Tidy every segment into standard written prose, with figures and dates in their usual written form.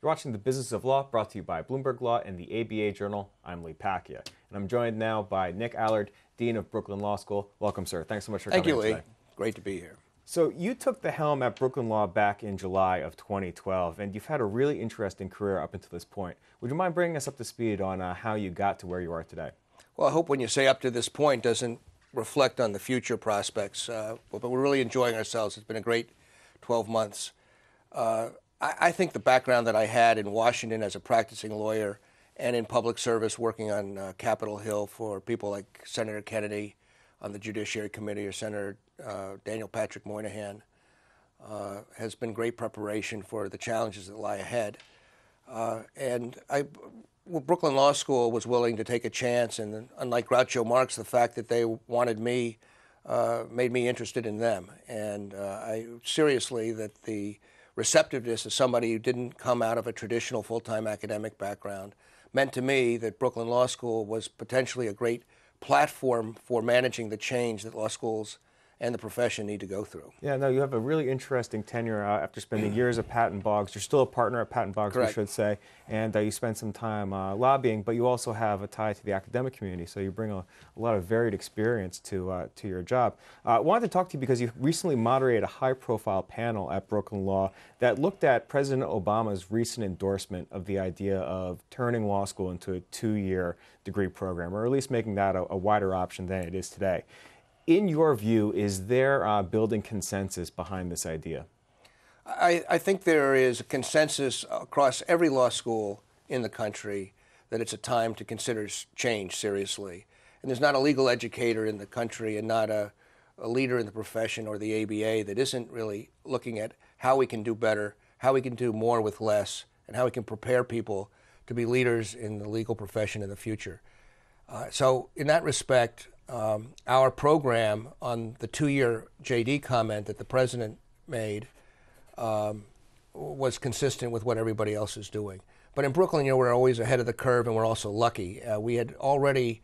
You're watching The Business of Law, brought to you by Bloomberg Law and the ABA Journal. I'm Lee Pacchia, and I'm joined now by Nick Allard, Dean of Brooklyn Law School. Welcome, sir. Thanks so much for coming in today. Thank you, Lee. Great to be here. So you took the helm at Brooklyn Law back in July of 2012, and you've had a really interesting career up until this point. Would you mind bringing us up to speed on how you got to where you are today? Well, I hope when you say up to this point doesn't reflect on the future prospects, but we're really enjoying ourselves. It's been a great 12 months. I think the background that I had in Washington as a practicing lawyer and in public service working on Capitol Hill for people like Senator Kennedy on the Judiciary Committee or Senator Daniel Patrick Moynihan has been great preparation for the challenges that lie ahead. Brooklyn Law School was willing to take a chance, and unlike Groucho Marx, the fact that they wanted me made me interested in them. And seriously, that the receptiveness of somebody who didn't come out of a traditional full-time academic background meant to me that Brooklyn Law School was potentially a great platform for managing the change that law schools and the profession need to go through. Yeah, no, you have a really interesting tenure after spending years at Patton Boggs. You're still a partner at Patton Boggs, Correct. we should say, and you spent some time lobbying, but you also have a tie to the academic community, so you bring a lot of varied experience to your job. I wanted to talk to you because you recently moderated a high-profile panel at Brooklyn Law that looked at President Obama's recent endorsement of the idea of turning law school into a 2-year degree program, or at least making that a wider option than it is today. In your view, is there building consensus behind this idea? I think there is a consensus across every law school in the country that it's a time to consider change seriously. And there's not a legal educator in the country and not a leader in the profession or the ABA that isn't really looking at how we can do better, how we can do more with less, and how we can prepare people to be leaders in the legal profession in the future. So in that respect, our program on the 2-year JD comment that the president made was consistent with what everybody else is doing. But in Brooklyn, we're always ahead of the curve, and we're also lucky. We had already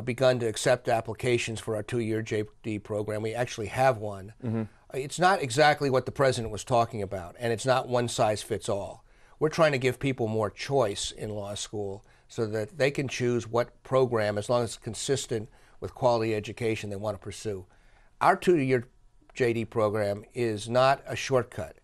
begun to accept applications for our 2-year JD program. We actually have one. Mm-hmm. It's not exactly what the president was talking about, and it's not one size fits all. We're trying to give people more choice in law school so that they can choose what program, as long as it's consistent with quality education, they want to pursue. Our 2-year JD program is not a shortcut.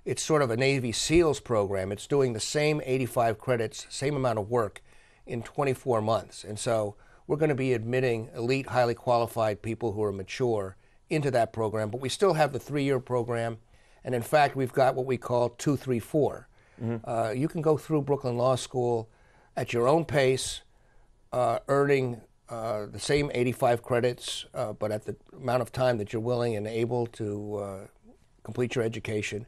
It's sort of a Navy SEALs program. It's doing the same 85 credits, same amount of work in 24 months. And so we're going to be admitting elite, highly qualified people who are mature into that program. But we still have the 3-year program. And in fact, we've got what we call 2, 3, 4. Mm-hmm. You can go through Brooklyn Law School at your own pace, earning the same 85 credits, but at the amount of time that you're willing and able to complete your education.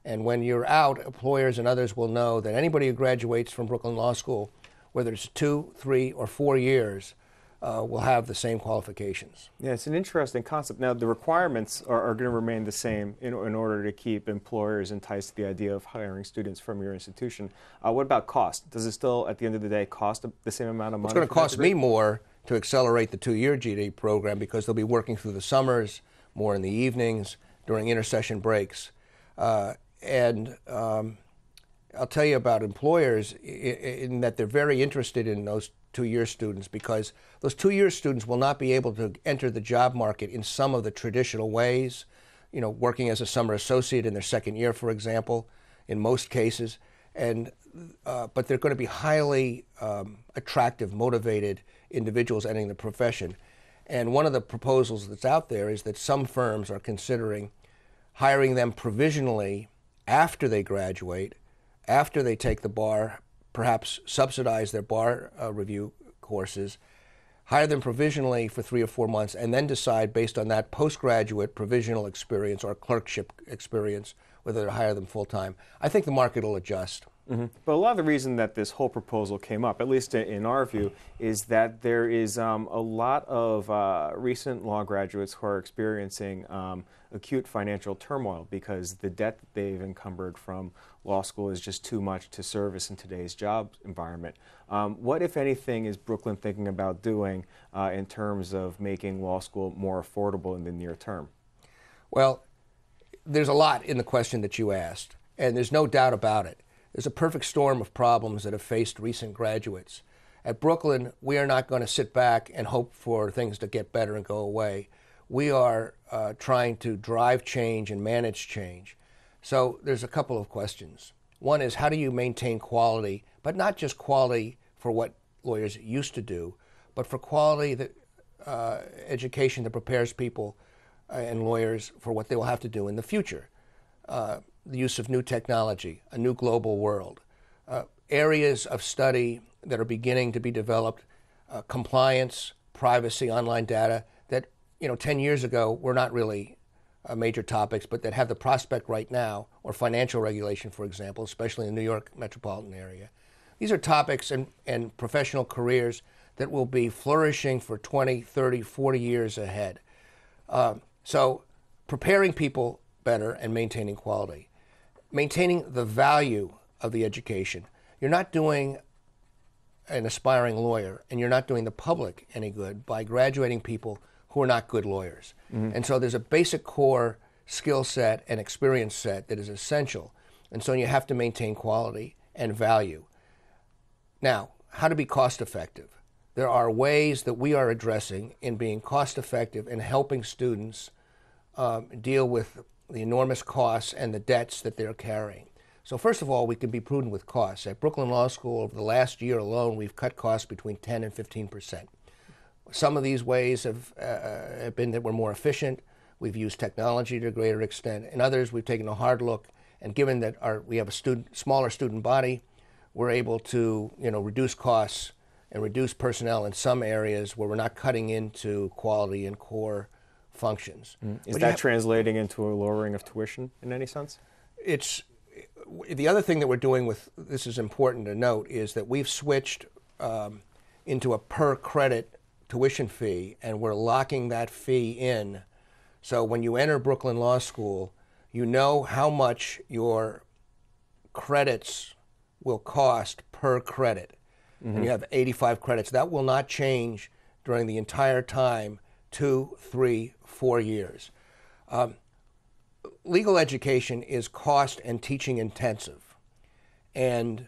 And when you're out, employers and others will know that anybody who graduates from Brooklyn Law School, whether it's 2, 3, or 4 years, will have the same qualifications. Yeah, it's an interesting concept. Now, the requirements are going to remain the same in order to keep employers enticed to the idea of hiring students from your institution. What about cost? Does it still, at the end of the day, cost the same amount of money? It's going to cost me more to accelerate the 2-year GD program because they'll be working through the summers, more in the evenings, during intersession breaks. And I'll tell you about employers in that they're very interested in those 2-year students because those 2-year students will not be able to enter the job market in some of the traditional ways, working as a summer associate in their second year, for example, in most cases. But they're going to be highly attractive, motivated individuals entering the profession. And one of the proposals that's out there is that some firms are considering hiring them provisionally after they graduate, after they take the bar, perhaps subsidize their bar review courses, hire them provisionally for 3 or 4 months, and then decide based on that postgraduate provisional experience or clerkship experience whether to hire them full-time. I think the market will adjust. Mm-hmm. But a lot of the reason that this whole proposal came up, at least in our view, is that there is a lot of recent law graduates who are experiencing acute financial turmoil because the debt that they've encumbered from law school is just too much to service in today's job environment. What, if anything, is Brooklyn thinking about doing in terms of making law school more affordable in the near term? Well, there's a lot in the question that you asked, and there's no doubt about it there's a perfect storm of problems that have faced recent graduates. At Brooklyn, we are not going to sit back and hope for things to get better and go away. We are trying to drive change and manage change. So there's a couple of questions. One is, how do you maintain quality, but not just quality for what lawyers used to do, but for quality that education that prepares people and lawyers for what they will have to do in the future. The use of new technology, a new global world, areas of study that are beginning to be developed, compliance, privacy, online data that 10 years ago were not really major topics, but that have the prospect right now, or financial regulation, for example, especially in the New York metropolitan area. These are topics and professional careers that will be flourishing for 20, 30, 40 years ahead. So preparing people better and maintaining quality. Maintaining the value of the education. You're not doing an aspiring lawyer, and you're not doing the public any good by graduating people who are not good lawyers. Mm-hmm. And so there's a basic core skill set and experience set that is essential. And so you have to maintain quality and value. Now, how to be cost effective? There are ways that we are addressing in being cost effective and helping students deal with the enormous costs and the debts that they're carrying. So first of all, we can be prudent with costs. At Brooklyn Law School, over the last year alone, we've cut costs between 10 and 15%. Some of these ways have been that we're more efficient. We've used technology to a greater extent. In others, we've taken a hard look, and given that we have a smaller student body, we're able to reduce costs and reduce personnel in some areas where we're not cutting into quality and core functions. Is that translating into a lowering of tuition in any sense? It's the other thing that we're doing with this is important to note is that we've switched into a per credit tuition fee, and we're locking that fee in. So when you enter Brooklyn Law School, you know how much your credits will cost per credit. Mm-hmm. And you have 85 credits. That will not change during the entire time, 2, 3, 4 years. Legal education is cost and teaching intensive. And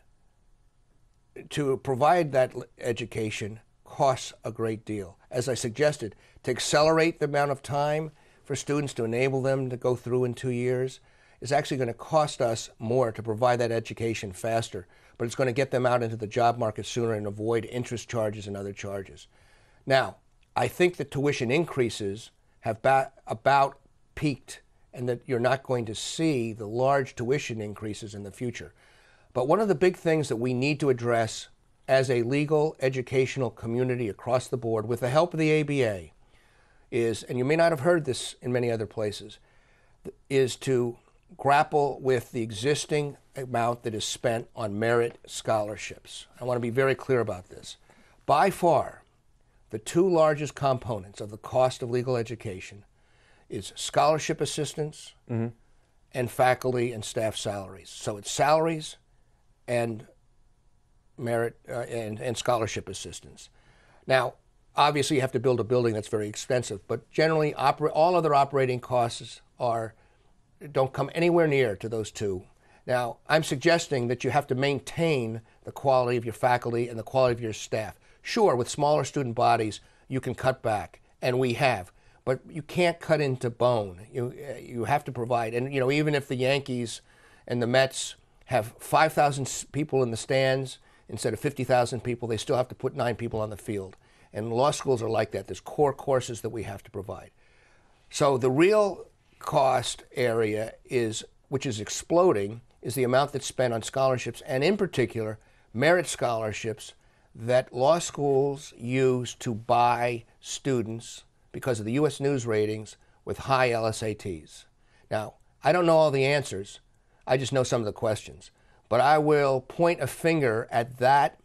to provide that education costs a great deal. As I suggested, to accelerate the amount of time for students to enable them to go through in 2 years is actually going to cost us more to provide that education faster, but it's going to get them out into the job market sooner and avoid interest charges and other charges. Now, I think the tuition increases have about peaked and that you're not going to see the large tuition increases in the future. But one of the big things that we need to address as a legal educational community across the board, with the help of the ABA, is, and you may not have heard this in many other places, is to grapple with the existing amount that is spent on merit scholarships. I want to be very clear about this. By far, the two largest components of the cost of legal education is scholarship assistance and faculty and staff salaries. So it's salaries and merit and scholarship assistance. Now, obviously you have to build a building that's very expensive, but generally all other operating costs don't come anywhere near to those two. Now, I'm suggesting that you have to maintain the quality of your faculty and the quality of your staff. Sure, with smaller student bodies, you can cut back, and we have, but you can't cut into bone. You have to provide, and even if the Yankees and the Mets have 5,000 people in the stands instead of 50,000 people, they still have to put 9 people on the field. And law schools are like that. There's core courses that we have to provide. So the real cost area which is exploding, is the amount that's spent on scholarships, and in particular, merit scholarships that law schools use to buy students because of the U.S. News ratings with high LSATs. Now, I don't know all the answers. I just know some of the questions. But I will point a finger at that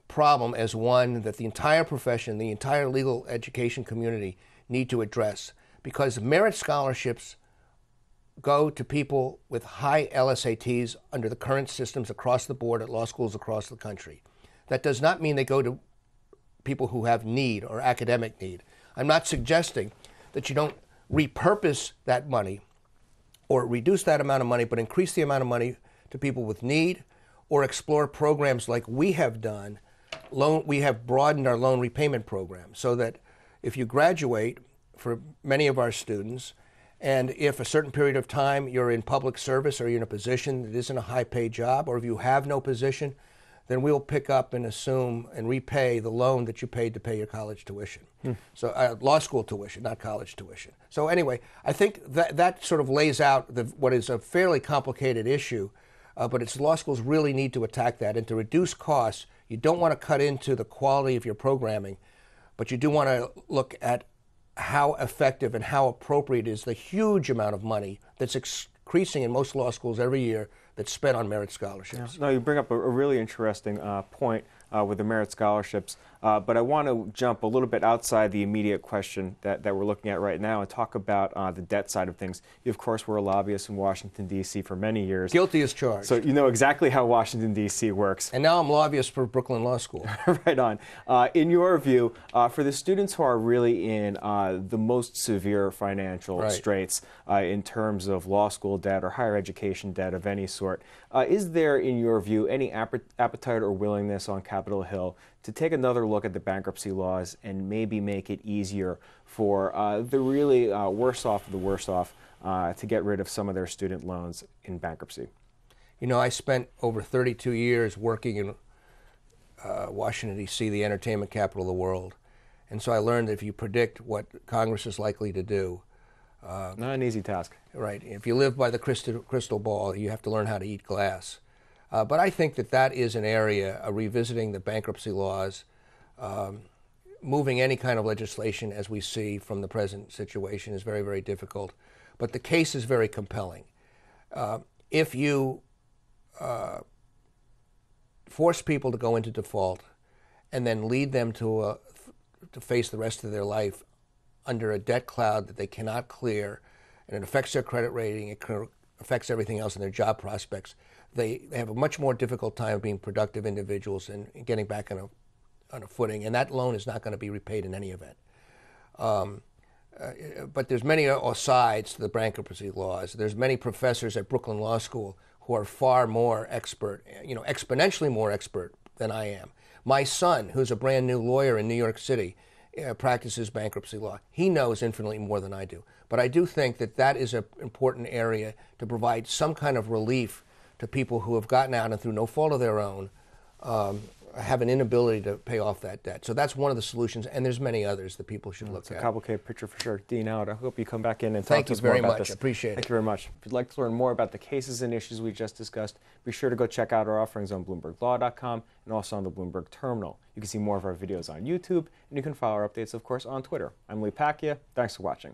problem as one that the entire profession, the entire legal education community need to address, because merit scholarships go to people with high LSATs under the current systems across the board at law schools across the country. That does not mean they go to people who have need or academic need. I'm not suggesting that you don't repurpose that money or reduce that amount of money, but increase the amount of money to people with need, or explore programs like we have done. We have broadened our loan repayment program so that if you graduate, for many of our students, and if a certain period of time you're in public service or you're in a position that isn't a high-paid job, or if you have no position, then we'll pick up and assume and repay the loan that you paid to pay your college tuition. So law school tuition, not college tuition. So anyway, I think that sort of lays out what is a fairly complicated issue, but it's law schools really need to attack that. And to reduce costs, you don't want to cut into the quality of your programming, but you do want to look at how effective and how appropriate is the huge amount of money that's increasing in most law schools every year that's spent on merit scholarships. Yeah. No, you bring up a really interesting point with the merit scholarships, but I want to jump a little bit outside the immediate question that we're looking at right now and talk about the debt side of things. You, of course, were a lobbyist in Washington, D.C. for many years. Guilty as charged. So you know exactly how Washington, D.C. works. And now I'm lobbyist for Brooklyn Law School. Right on. In your view, for the students who are really in the most severe financial straits in terms of law school debt or higher education debt of any sort, is there, in your view, any appetite or willingness on Capitol Hill to take another look at the bankruptcy laws and maybe make it easier for the really worse off of the worse off to get rid of some of their student loans in bankruptcy? You know, I spent over 32 years working in Washington, D.C., the entertainment capital of the world. And so I learned that if you predict what Congress is likely to do, not an easy task. Right. If you live by the crystal ball, you have to learn how to eat glass. But I think that is an area, revisiting the bankruptcy laws, moving any kind of legislation as we see from the present situation is very, very difficult. But the case is very compelling. If you force people to go into default and then lead them to face the rest of their life under a debt cloud that they cannot clear, and it affects their credit rating, it affects everything else in their job prospects, they have a much more difficult time being productive individuals and getting back on a footing, and that loan is not going to be repaid in any event. But there's many sides to the bankruptcy laws. There's many professors at Brooklyn Law School who are far more expert, exponentially more expert than I am. My son, who's a brand new lawyer in New York City, practices bankruptcy law. He knows infinitely more than I do. But I do think that is an important area to provide some kind of relief to people who have gotten out and through no fault of their own have an inability to pay off that debt. So that's one of the solutions, and there's many others that people should look at. It's a complicated picture for sure. Dean Allard, I hope you come back in and talk to us more about this. Thank you very much. I appreciate it. Thank you very much. If you'd like to learn more about the cases and issues we just discussed, be sure to go check out our offerings on BloombergLaw.com and also on the Bloomberg Terminal. You can see more of our videos on YouTube, and you can follow our updates, of course, on Twitter. I'm Pacchia. Thanks for watching.